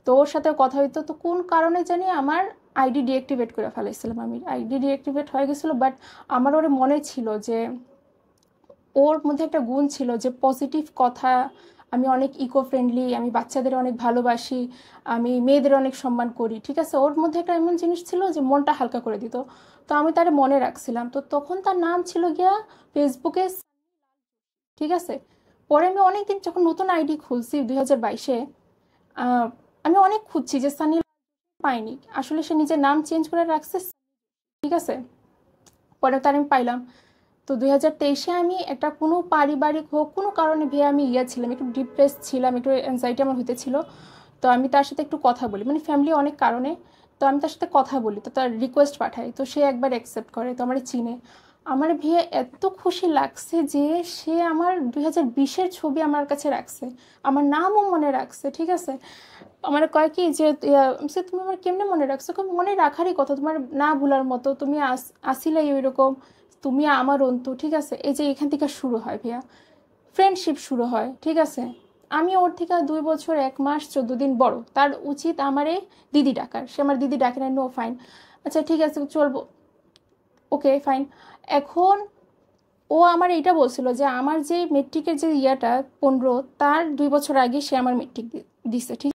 তো ওর সাথে কথা হইতো, তো কোন কারণে জানি আমার আইডি ডিঅ্যাক্টিভেট করে ফেলাইছিলাম, আমি আইডি ডিঅ্যাক্টিভেট হয়ে গেছিলো। বাট আমার ওর মনে ছিল যে ওর মধ্যে একটা গুণ ছিল যে পজিটিভ কথা, আমি অনেক ইকো ফ্রেন্ডলি, আমি বাচ্চাদের অনেক ভালোবাসি, আমি মেয়েদের অনেক সম্মান করি, ঠিক আছে। ওর মধ্যে একটা এমন জিনিস ছিল যে মনটা হালকা করে দিত। তো আমি তার মনে রাখছিলাম। তো তখন তার নাম ছিল গিয়া ফেসবুকে, ঠিক আছে। পরে আমি অনেকদিন যখন নতুন আইডি খুলছি 2022-এ, আমি অনেক খুঁজছি যে সানি, পাইনি। আসলে সে নিজের নাম চেঞ্জ করে রাখছে, ঠিক আছে। পরে তার আমি পাইলাম। তো 2023-এ আমি একটা কোনো পারিবারিক হোক কোনো কারণে ভেয়ে আমি ছিলাম, একটু ডিপ্রেস ছিলাম, একটু অ্যাংজাইটি আমার হইতেছিল। তো আমি তার সাথে একটু কথা বলি, মানে ফ্যামিলি অনেক কারণে। তো আমি তার সাথে কথা বলি, তো তার রিকোয়েস্ট পাঠাই, তো সে একবার অ্যাকসেপ্ট করে, তো আমার চিনে। আমার ভেয়ে এত খুশি লাগছে যে সে আমার 2020-এর ছবি আমার কাছে রাখছে, আমার নামও মনে রাখছে, ঠিক আছে। আমার কয় কি যে তুমি আমার কেমনে মনে রাখছো, মনে রাখারই কথা, তোমার না ভুলার মতো, তুমি আসিলাই ওই রকম, তুমি আমার অন্তু, ঠিক আছে। এই যে এখান থেকে শুরু হয় ভাইয়া, ফ্রেন্ডশিপ শুরু হয়, ঠিক আছে। আমি ওর থেকে 2 বছর 1 মাস 14 দিন বড়, তার উচিত আমারে দিদি ডাকার, সে আমার দিদি ডাকে না, নো ফাইন, আচ্ছা ঠিক আছে চলবো, ওকে ফাইন। এখন ও আমার এইটা বলছিল যে আমার যে মেট্রিকের যে ইয়াটা 15, তার 2 বছর আগে সে আমার মেট্রিক দিছে, ঠিক